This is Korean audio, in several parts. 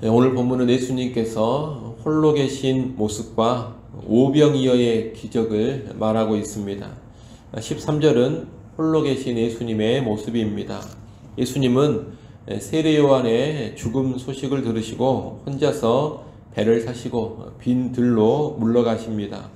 오늘 본문은 예수님께서 홀로 계신 모습과 오병이어의 기적을 말하고 있습니다. 13절은 홀로 계신 예수님의 모습입니다. 예수님은 세례 요한의 죽음 소식을 들으시고 혼자서 배를 타시고 빈 들로 물러가십니다.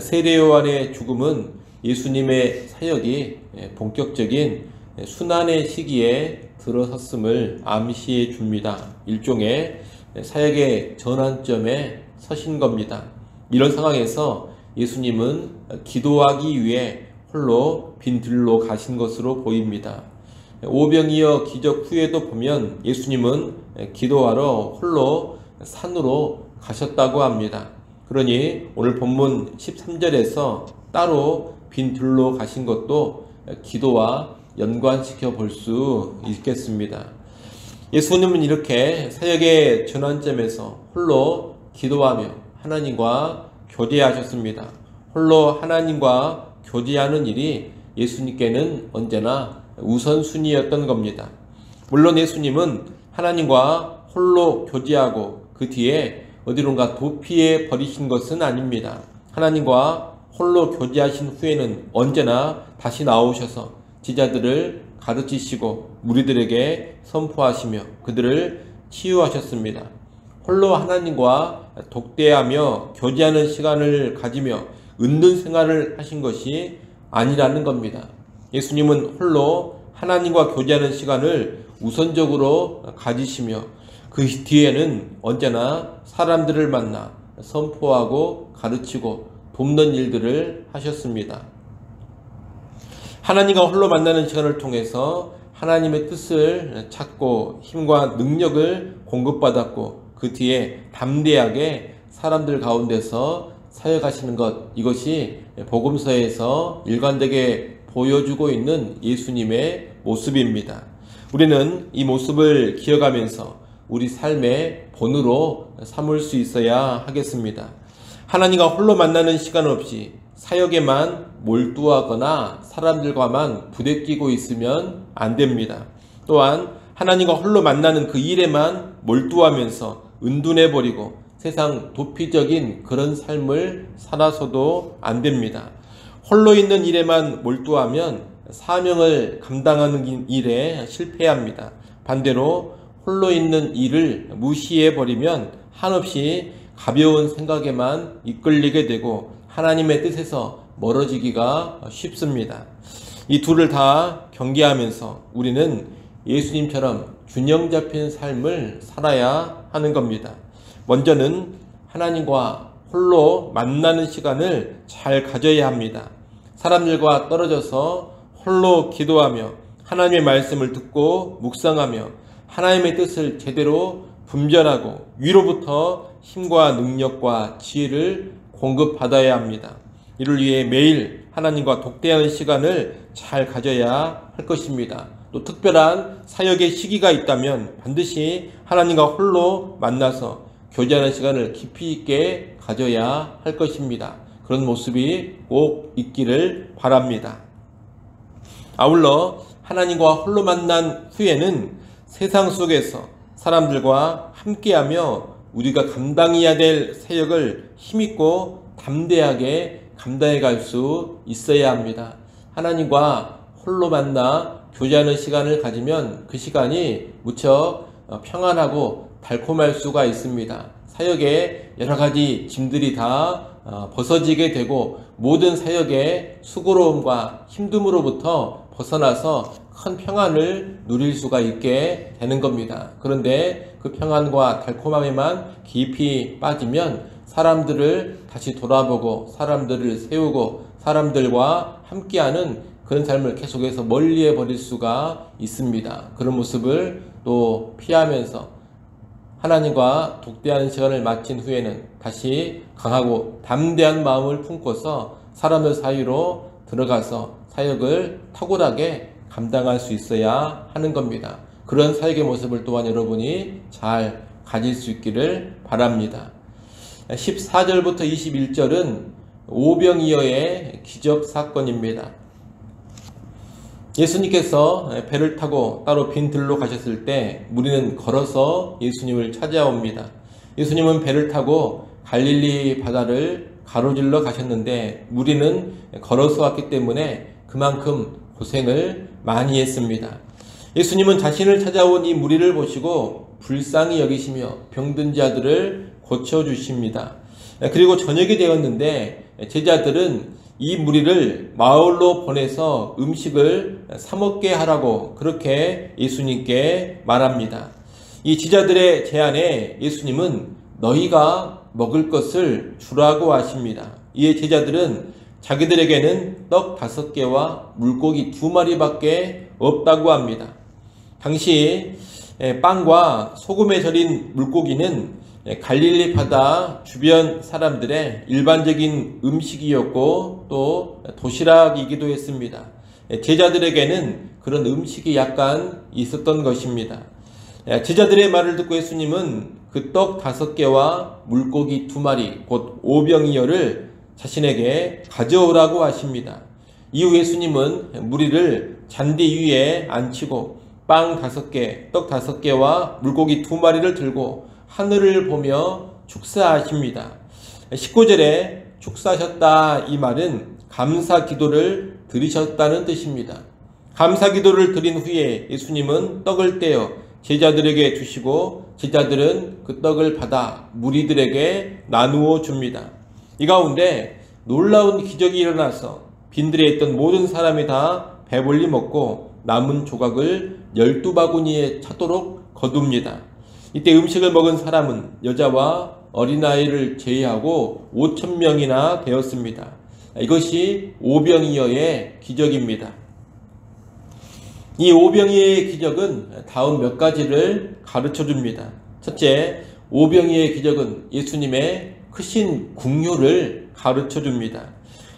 세례 요한의 죽음은 예수님의 사역이 본격적인 순환의 시기에 들어섰음을 암시해 줍니다. 일종의 사역의 전환점에 서신 겁니다. 이런 상황에서 예수님은 기도하기 위해 홀로 빈 들로 가신 것으로 보입니다. 오병이어 기적 후에도 보면 예수님은 기도하러 홀로 산으로 가셨다고 합니다. 그러니 오늘 본문 13절에서 따로 빈 들로 가신 것도 기도와 연관시켜 볼 수 있겠습니다. 예수님은 이렇게 사역의 전환점에서 홀로 기도하며 하나님과 교제하셨습니다. 홀로 하나님과 교제하는 일이 예수님께는 언제나 우선순위였던 겁니다. 물론 예수님은 하나님과 홀로 교제하고 그 뒤에 어디론가 도피해 버리신 것은 아닙니다. 하나님과 홀로 교제하신 후에는 언제나 다시 나오셔서 제자들을 가르치시고 무리들에게 선포하시며 그들을 치유하셨습니다. 홀로 하나님과 독대하며 교제하는 시간을 가지며 은둔 생활을 하신 것이 아니라는 겁니다. 예수님은 홀로 하나님과 교제하는 시간을 우선적으로 가지시며 그 뒤에는 언제나 사람들을 만나 선포하고 가르치고 돕는 일들을 하셨습니다. 하나님과 홀로 만나는 시간을 통해서 하나님의 뜻을 찾고 힘과 능력을 공급받았고 그 뒤에 담대하게 사람들 가운데서 사역하시는 것, 이것이 복음서에서 일관되게 보여주고 있는 예수님의 모습입니다. 우리는 이 모습을 기억하면서 우리 삶의 본으로 삼을 수 있어야 하겠습니다. 하나님과 홀로 만나는 시간 없이 사역에만 몰두하거나 사람들과만 부대끼고 있으면 안 됩니다. 또한 하나님과 홀로 만나는 그 일에만 몰두하면서 은둔해버리고 세상 도피적인 그런 삶을 살아서도 안 됩니다. 홀로 있는 일에만 몰두하면 사명을 감당하는 일에 실패합니다. 반대로 홀로 있는 일을 무시해버리면 한없이 가벼운 생각에만 이끌리게 되고 하나님의 뜻에서 멀어지기가 쉽습니다. 이 둘을 다 경계하면서 우리는 예수님처럼 균형 잡힌 삶을 살아야 하는 겁니다. 먼저는 하나님과 홀로 만나는 시간을 잘 가져야 합니다. 사람들과 떨어져서 홀로 기도하며 하나님의 말씀을 듣고 묵상하며 하나님의 뜻을 제대로 분별하고 위로부터 힘과 능력과 지혜를 공급받아야 합니다. 이를 위해 매일 하나님과 독대하는 시간을 잘 가져야 할 것입니다. 또 특별한 사역의 시기가 있다면 반드시 하나님과 홀로 만나서 교제하는 시간을 깊이 있게 가져야 할 것입니다. 그런 모습이 꼭 있기를 바랍니다. 아울러 하나님과 홀로 만난 후에는 세상 속에서 사람들과 함께하며 우리가 감당해야 될 사역을 힘있고 담대하게 감당해 갈 수 있어야 합니다. 하나님과 홀로 만나 교제하는 시간을 가지면 그 시간이 무척 평안하고 달콤할 수가 있습니다. 사역에 여러 가지 짐들이 다 벗어지게 되고 모든 사역의 수고로움과 힘듦으로부터 벗어나서 큰 평안을 누릴 수가 있게 되는 겁니다. 그런데 그 평안과 달콤함에만 깊이 빠지면 사람들을 다시 돌아보고 사람들을 세우고 사람들과 함께하는 그런 삶을 계속해서 멀리해 버릴 수가 있습니다. 그런 모습을 또 피하면서 하나님과 독대하는 시간을 마친 후에는 다시 강하고 담대한 마음을 품고서 사람들 사이로 들어가서 사역을 탁월하게 감당할 수 있어야 하는 겁니다. 그런 사역의 모습을 또한 여러분이 잘 가질 수 있기를 바랍니다. 14절부터 21절은 오병이어의 기적 사건입니다. 예수님께서 배를 타고 따로 빈 들로 가셨을 때 무리는 걸어서 예수님을 찾아옵니다. 예수님은 배를 타고 갈릴리 바다를 가로질러 가셨는데 무리는 걸어서 왔기 때문에 그만큼 고생을 많이 했습니다. 예수님은 자신을 찾아온 이 무리를 보시고 불쌍히 여기시며 병든 자들을 고쳐주십니다. 그리고 저녁이 되었는데 제자들은 이 무리를 마을로 보내서 음식을 사 먹게 하라고 그렇게 예수님께 말합니다. 이 제자들의 제안에 예수님은 너희가 먹을 것을 주라고 하십니다. 이에 제자들은 자기들에게는 떡 5개와 물고기 2마리밖에 없다고 합니다. 당시 빵과 소금에 절인 물고기는 갈릴리 바다 주변 사람들의 일반적인 음식이었고 또 도시락이기도 했습니다. 제자들에게는 그런 음식이 약간 있었던 것입니다. 제자들의 말을 듣고 예수님은 그 떡 5개와 물고기 2마리 곧 오병이어를 자신에게 가져오라고 하십니다. 이후 예수님은 무리를 잔디 위에 앉히고 빵 5개, 떡 5개와 물고기 2마리를 들고 하늘을 보며 축사하십니다. 19절에 축사하셨다 이 말은 감사 기도를 드리셨다는 뜻입니다. 감사 기도를 드린 후에 예수님은 떡을 떼어 제자들에게 주시고 제자들은 그 떡을 받아 무리들에게 나누어 줍니다. 이 가운데 놀라운 기적이 일어나서 빈들에 있던 모든 사람이 다 배불리 먹고 남은 조각을 12바구니에 차도록 거둡니다. 이때 음식을 먹은 사람은 여자와 어린아이를 제외하고 5,000명이나 되었습니다. 이것이 오병이어의 기적입니다. 이 오병이어의 기적은 다음 몇 가지를 가르쳐 줍니다. 첫째, 오병이어의 기적은 예수님의 크신 긍휼을 가르쳐 줍니다.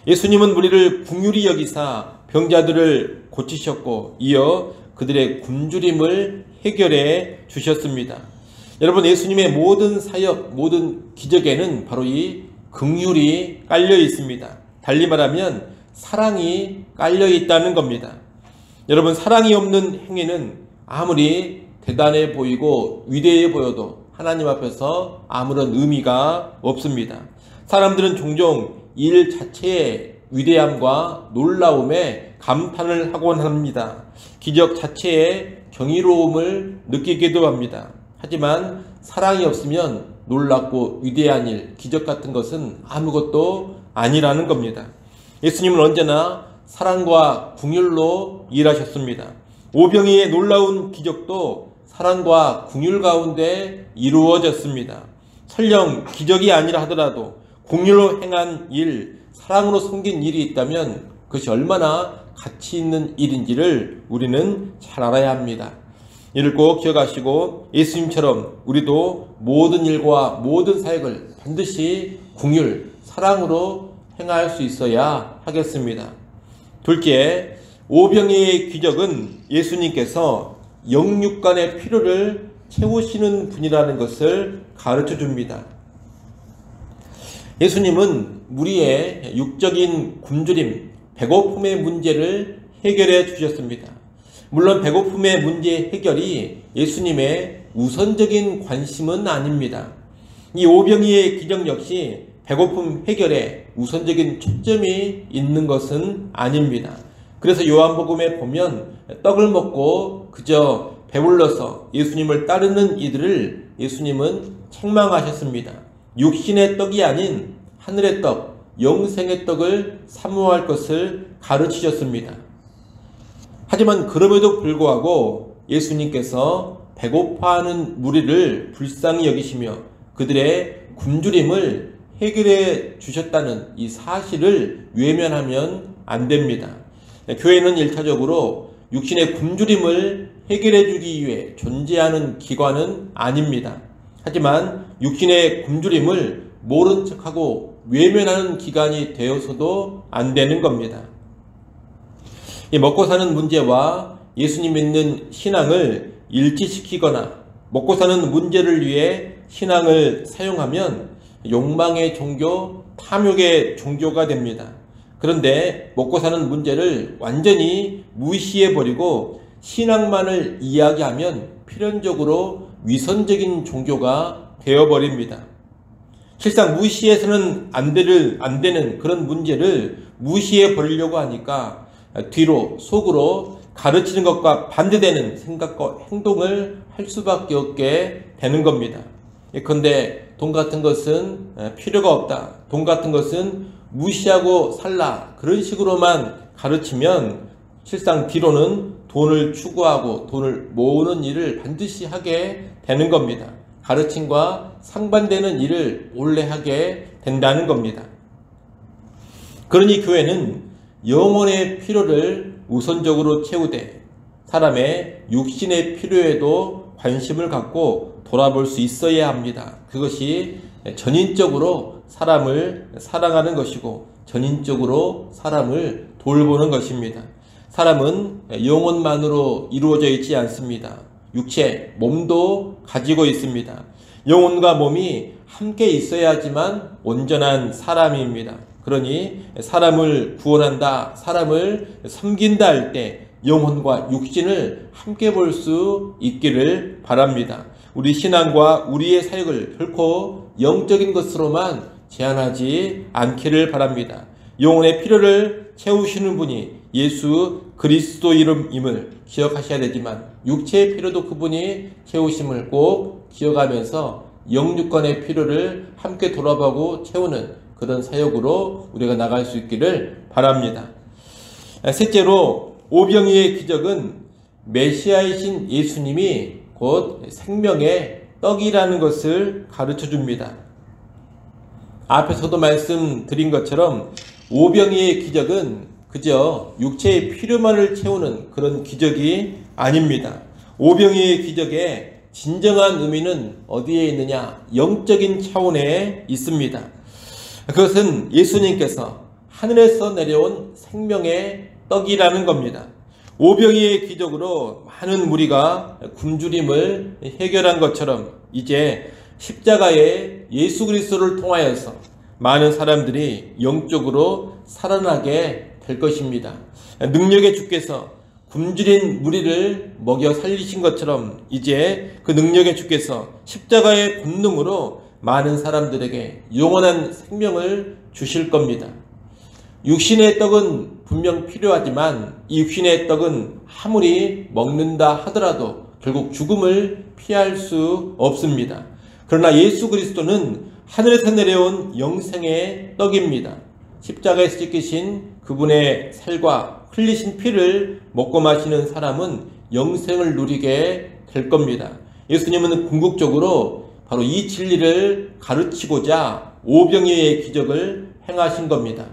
예수님은 무리를 긍휼히 여기사 병자들을 고치셨고 이어 그들의 굶주림을 해결해 주셨습니다. 여러분, 예수님의 모든 사역, 모든 기적에는 바로 이 긍휼이 깔려 있습니다. 달리 말하면 사랑이 깔려 있다는 겁니다. 여러분, 사랑이 없는 행위는 아무리 대단해 보이고 위대해 보여도 하나님 앞에서 아무런 의미가 없습니다. 사람들은 종종 일 자체의 위대함과 놀라움에 감탄을 하곤 합니다. 기적 자체의 경이로움을 느끼기도 합니다. 하지만 사랑이 없으면 놀랍고 위대한 일, 기적 같은 것은 아무것도 아니라는 겁니다. 예수님은 언제나 사랑과 긍휼로 일하셨습니다. 오병이의 놀라운 기적도 사랑과 긍휼 가운데 이루어졌습니다. 설령 기적이 아니라 하더라도 긍휼로 행한 일, 사랑으로 섬긴 일이 있다면 그것이 얼마나 가치 있는 일인지를 우리는 잘 알아야 합니다. 이를 꼭 기억하시고 예수님처럼 우리도 모든 일과 모든 사역을 반드시 긍휼, 사랑으로 행할 수 있어야 하겠습니다. 둘째, 오병이의 기적은 예수님께서 영육간의 필요를 채우시는 분이라는 것을 가르쳐 줍니다. 예수님은 우리의 육적인 굶주림, 배고픔의 문제를 해결해 주셨습니다. 물론 배고픔의 문제 해결이 예수님의 우선적인 관심은 아닙니다. 이 오병이의 기적 역시 배고픔 해결에 우선적인 초점이 있는 것은 아닙니다. 그래서 요한복음에 보면 떡을 먹고 그저 배불러서 예수님을 따르는 이들을 예수님은 책망하셨습니다. 육신의 떡이 아닌 하늘의 떡, 영생의 떡을 사모할 것을 가르치셨습니다. 하지만 그럼에도 불구하고 예수님께서 배고파하는 무리를 불쌍히 여기시며 그들의 굶주림을 해결해 주셨다는 이 사실을 외면하면 안 됩니다. 교회는 1차적으로 육신의 굶주림을 해결해 주기 위해 존재하는 기관은 아닙니다. 하지만 육신의 굶주림을 모른 척하고 외면하는 기관이 되어서도 안 되는 겁니다. 이 먹고 사는 문제와 예수님 믿는 신앙을 일치시키거나 먹고 사는 문제를 위해 신앙을 사용하면 욕망의 종교, 탐욕의 종교가 됩니다. 그런데 먹고 사는 문제를 완전히 무시해버리고 신앙만을 이야기하면 필연적으로 위선적인 종교가 되어버립니다. 실상 무시해서는 안 되는 그런 문제를 무시해버리려고 하니까 뒤로 속으로 가르치는 것과 반대되는 생각과 행동을 할 수밖에 없게 되는 겁니다. 예컨대 돈 같은 것은 필요가 없다, 돈 같은 것은 무시하고 살라, 그런 식으로만 가르치면 실상 뒤로는 돈을 추구하고 돈을 모으는 일을 반드시 하게 되는 겁니다. 가르침과 상반되는 일을 몰래 하게 된다는 겁니다. 그러니 교회는 영혼의 필요를 우선적으로 채우되 사람의 육신의 필요에도 관심을 갖고 돌아볼 수 있어야 합니다. 그것이 전인적으로 사람을 사랑하는 것이고 전인적으로 사람을 돌보는 것입니다. 사람은 영혼만으로 이루어져 있지 않습니다. 육체, 몸도 가지고 있습니다. 영혼과 몸이 함께 있어야지만 온전한 사람입니다. 그러니 사람을 구원한다, 사람을 섬긴다 할 때 영혼과 육신을 함께 볼 수 있기를 바랍니다. 우리 신앙과 우리의 사역을 결코 영적인 것으로만 제한하지 않기를 바랍니다. 영혼의 필요를 채우시는 분이 예수 그리스도 이름임을 기억하셔야 되지만 육체의 필요도 그분이 채우심을 꼭 기억하면서 영육간의 필요를 함께 돌아보고 채우는 그런 사역으로 우리가 나갈 수 있기를 바랍니다. 셋째로 오병이의 기적은 메시아이신 예수님이 곧 생명의 떡이라는 것을 가르쳐 줍니다. 앞에서도 말씀드린 것처럼 오병이의 기적은 그저 육체의 필요만을 채우는 그런 기적이 아닙니다. 오병이의 기적의 진정한 의미는 어디에 있느냐? 영적인 차원에 있습니다. 그것은 예수님께서 하늘에서 내려온 생명의 떡이라는 겁니다. 오병이의 기적으로 많은 무리가 굶주림을 해결한 것처럼 이제 십자가의 예수 그리스도를 통하여서 많은 사람들이 영적으로 살아나게 될 것입니다. 능력의 주께서 굶주린 무리를 먹여 살리신 것처럼 이제 그 능력의 주께서 십자가의 권능으로 많은 사람들에게 영원한 생명을 주실 겁니다. 육신의 떡은 분명 필요하지만 이 육신의 떡은 아무리 먹는다 하더라도 결국 죽음을 피할 수 없습니다. 그러나 예수 그리스도는 하늘에서 내려온 영생의 떡입니다. 십자가에서 찢기신 그분의 살과 흘리신 피를 먹고 마시는 사람은 영생을 누리게 될 겁니다. 예수님은 궁극적으로 바로 이 진리를 가르치고자 오병이의 기적을 행하신 겁니다.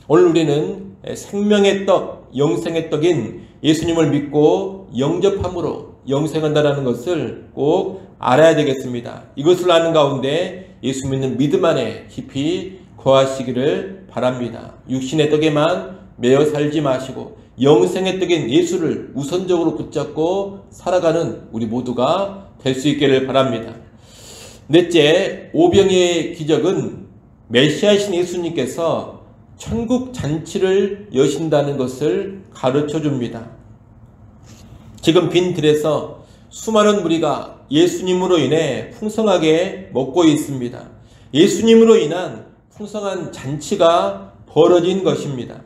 오늘 우리는 생명의 떡, 영생의 떡인 예수님을 믿고 영접함으로 영생한다는 것을 꼭 알아야 되겠습니다. 이것을 아는 가운데 예수 믿는 믿음 안에 깊이 거하시기를 바랍니다. 육신의 떡에만 매여 살지 마시고 영생의 떡인 예수를 우선적으로 붙잡고 살아가는 우리 모두가 될 수 있기를 바랍니다. 넷째, 오병이의 기적은 메시아이신 예수님께서 천국 잔치를 여신다는 것을 가르쳐 줍니다. 지금 빈 들에서 수많은 무리가 예수님으로 인해 풍성하게 먹고 있습니다. 예수님으로 인한 풍성한 잔치가 벌어진 것입니다.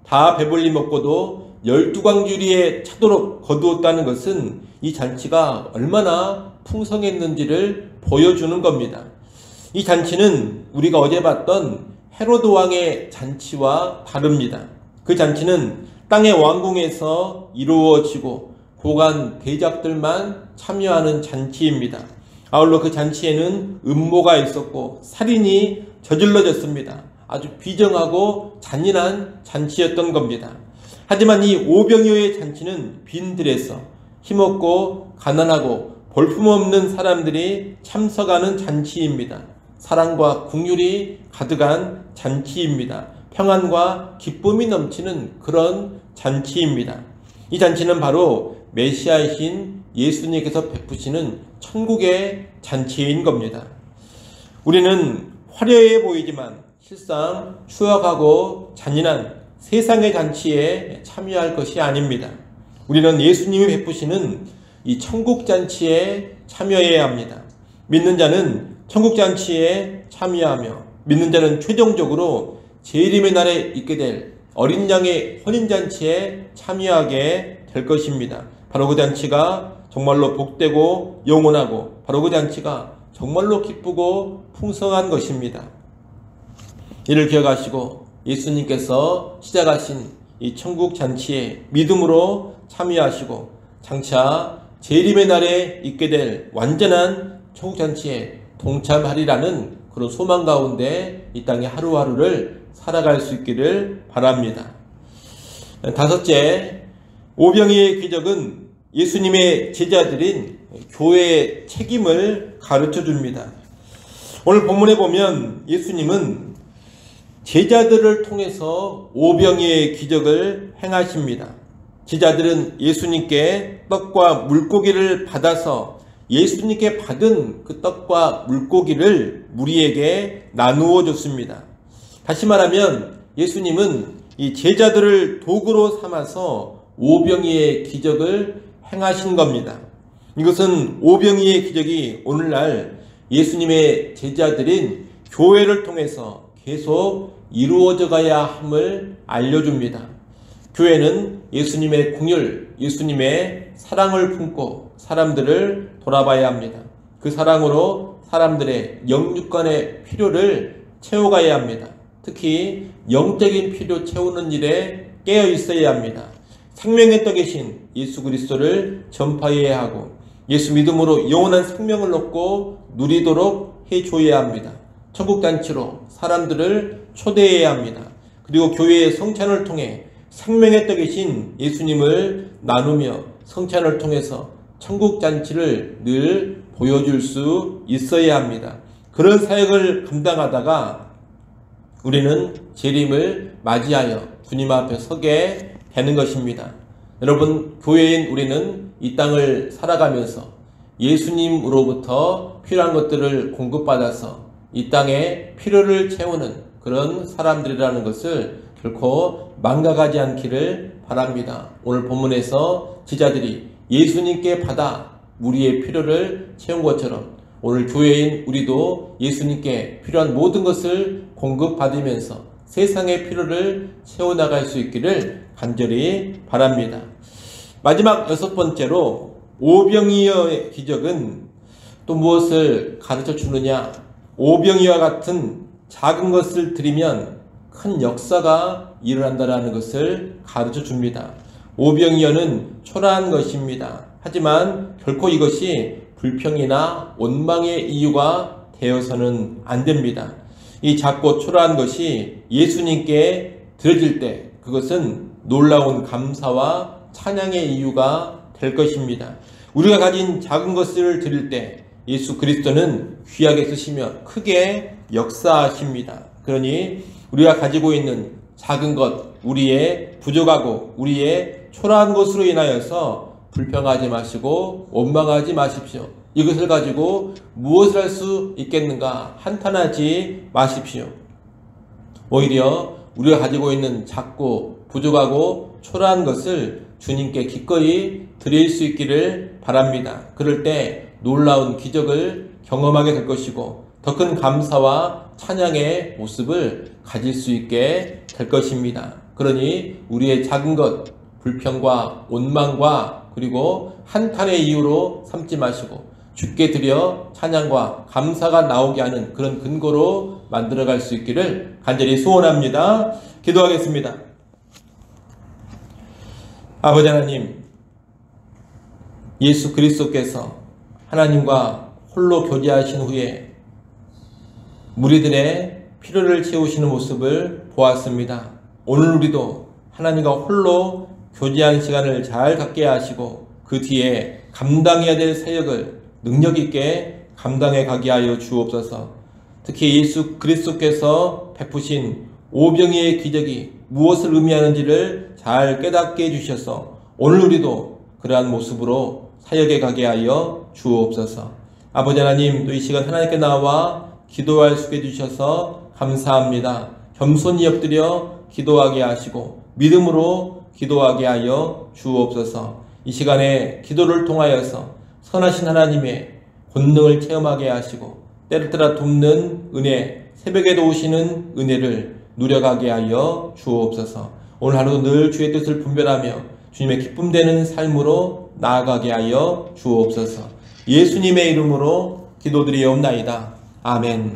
다 배불리 먹고도 12광주리에 차도록 거두었다는 것은 이 잔치가 얼마나 풍성했는지를 보여주는 겁니다. 이 잔치는 우리가 어제 봤던 헤로드 왕의 잔치와 다릅니다. 그 잔치는 땅의 왕궁에서 이루어지고 고관 대작들만 참여하는 잔치입니다. 아울러 그 잔치에는 음모가 있었고 살인이 저질러졌습니다. 아주 비정하고 잔인한 잔치였던 겁니다. 하지만 이 오병이어의 잔치는 빈들에서 힘없고 가난하고 볼품없는 사람들이 참석하는 잔치입니다. 사랑과 긍휼이 가득한 잔치입니다. 평안과 기쁨이 넘치는 그런 잔치입니다. 이 잔치는 바로 메시아이신 예수님께서 베푸시는 천국의 잔치인 겁니다. 우리는 화려해 보이지만 실상 추악하고 잔인한 세상의 잔치에 참여할 것이 아닙니다. 우리는 예수님이 베푸시는 이 천국 잔치에 참여해야 합니다. 믿는 자는 천국 잔치에 참여하며 믿는 자는 최종적으로 재림의 날에 있게 될 어린 양의 혼인 잔치에 참여하게 될 것입니다. 바로 그 잔치가 정말로 복되고 영원하고 바로 그 잔치가 정말로 기쁘고 풍성한 것입니다. 이를 기억하시고 예수님께서 시작하신 이 천국 잔치에 믿음으로 참여하시고 장차 재림의 날에 있게 될 완전한 천국 잔치에 동참하리라는 그런 소망 가운데 이 땅의 하루하루를 살아갈 수 있기를 바랍니다. 다섯째, 오병이의 기적은 예수님의 제자들인 교회의 책임을 가르쳐 줍니다. 오늘 본문에 보면 예수님은 제자들을 통해서 오병이의 기적을 행하십니다. 제자들은 예수님께 떡과 물고기를 받아서 예수님께 받은 그 떡과 물고기를 무리에게 나누어 줬습니다. 다시 말하면 예수님은 이 제자들을 도구로 삼아서 오병이의 기적을 행하신 겁니다. 이것은 오병이의 기적이 오늘날 예수님의 제자들인 교회를 통해서 계속 이루어져 가야 함을 알려줍니다. 교회는 예수님의 긍휼, 예수님의 사랑을 품고 사람들을 돌아봐야 합니다. 그 사랑으로 사람들의 영육간의 필요를 채워가야 합니다. 특히 영적인 필요 채우는 일에 깨어 있어야 합니다. 생명의 떡이신 예수 그리스도를 전파해야 하고 예수 믿음으로 영원한 생명을 얻고 누리도록 해줘야 합니다. 천국잔치로 사람들을 초대해야 합니다. 그리고 교회의 성찬을 통해 생명의 떡이신 예수님을 나누며 성찬을 통해서 천국잔치를 늘 보여줄 수 있어야 합니다. 그런 사역을 감당하다가 우리는 재림을 맞이하여 주님 앞에 서게 되는 것입니다. 여러분, 교회인 우리는 이 땅을 살아가면서 예수님으로부터 필요한 것들을 공급받아서 이 땅에 필요를 채우는 그런 사람들이라는 것을 결코 망각하지 않기를 바랍니다. 오늘 본문에서 제자들이 예수님께 받아 우리의 필요를 채운 것처럼 오늘 교회인 우리도 예수님께 필요한 모든 것을 공급받으면서 세상의 필요를 채워나갈 수 있기를 간절히 바랍니다. 마지막 여섯 번째로 오병이어의 기적은 또 무엇을 가르쳐 주느냐? 오병이와 같은 작은 것을 드리면 큰 역사가 일어난다는 것을 가르쳐 줍니다. 오병이어는 초라한 것입니다. 하지만 결코 이것이 불평이나 원망의 이유가 되어서는 안 됩니다. 이 작고 초라한 것이 예수님께 드려질 때 그것은 놀라운 감사와 찬양의 이유가 될 것입니다. 우리가 가진 작은 것을 드릴 때 예수 그리스도는 귀하게 쓰시며 크게 역사하십니다. 그러니 우리가 가지고 있는 작은 것, 우리의 부족하고 우리의 초라한 것으로 인하여서 불평하지 마시고 원망하지 마십시오. 이것을 가지고 무엇을 할 수 있겠는가 한탄하지 마십시오. 오히려 우리가 가지고 있는 작고 부족하고 초라한 것을 주님께 기꺼이 드릴 수 있기를 바랍니다. 그럴 때 놀라운 기적을 경험하게 될 것이고 더 큰 감사와 찬양의 모습을 가질 수 있게 될 것입니다. 그러니 우리의 작은 것, 불평과 원망과 그리고 한탄의 이유로 삼지 마시고 주께 드려 찬양과 감사가 나오게 하는 그런 근거로 만들어갈 수 있기를 간절히 소원합니다. 기도하겠습니다. 아버지 하나님, 예수 그리스도께서 하나님과 홀로 교제하신 후에 무리들의 필요를 채우시는 모습을 보았습니다. 오늘 우리도 하나님과 홀로 교제하는 시간을 잘 갖게 하시고 그 뒤에 감당해야 될 사역을 능력 있게 감당해 가게 하여 주옵소서. 특히 예수 그리스도께서 베푸신 오병이의 기적이 무엇을 의미하는지를 잘 깨닫게 해주셔서 오늘 우리도 그러한 모습으로 사역에 가게 하여 주옵소서. 아버지 하나님, 또 이 시간 하나님께 나와 기도할 수 있게 해주셔서 감사합니다. 겸손히 엎드려 기도하게 하시고 믿음으로 기도하게 하여 주옵소서. 이 시간에 기도를 통하여서 선하신 하나님의 권능을 체험하게 하시고 때를 따라 돕는 은혜, 새벽에도 오시는 은혜를 누려가게 하여 주옵소서. 오늘 하루도 늘 주의 뜻을 분별하며 주님의 기쁨되는 삶으로 나아가게 하여 주옵소서. 예수님의 이름으로 기도드리옵나이다. 아멘.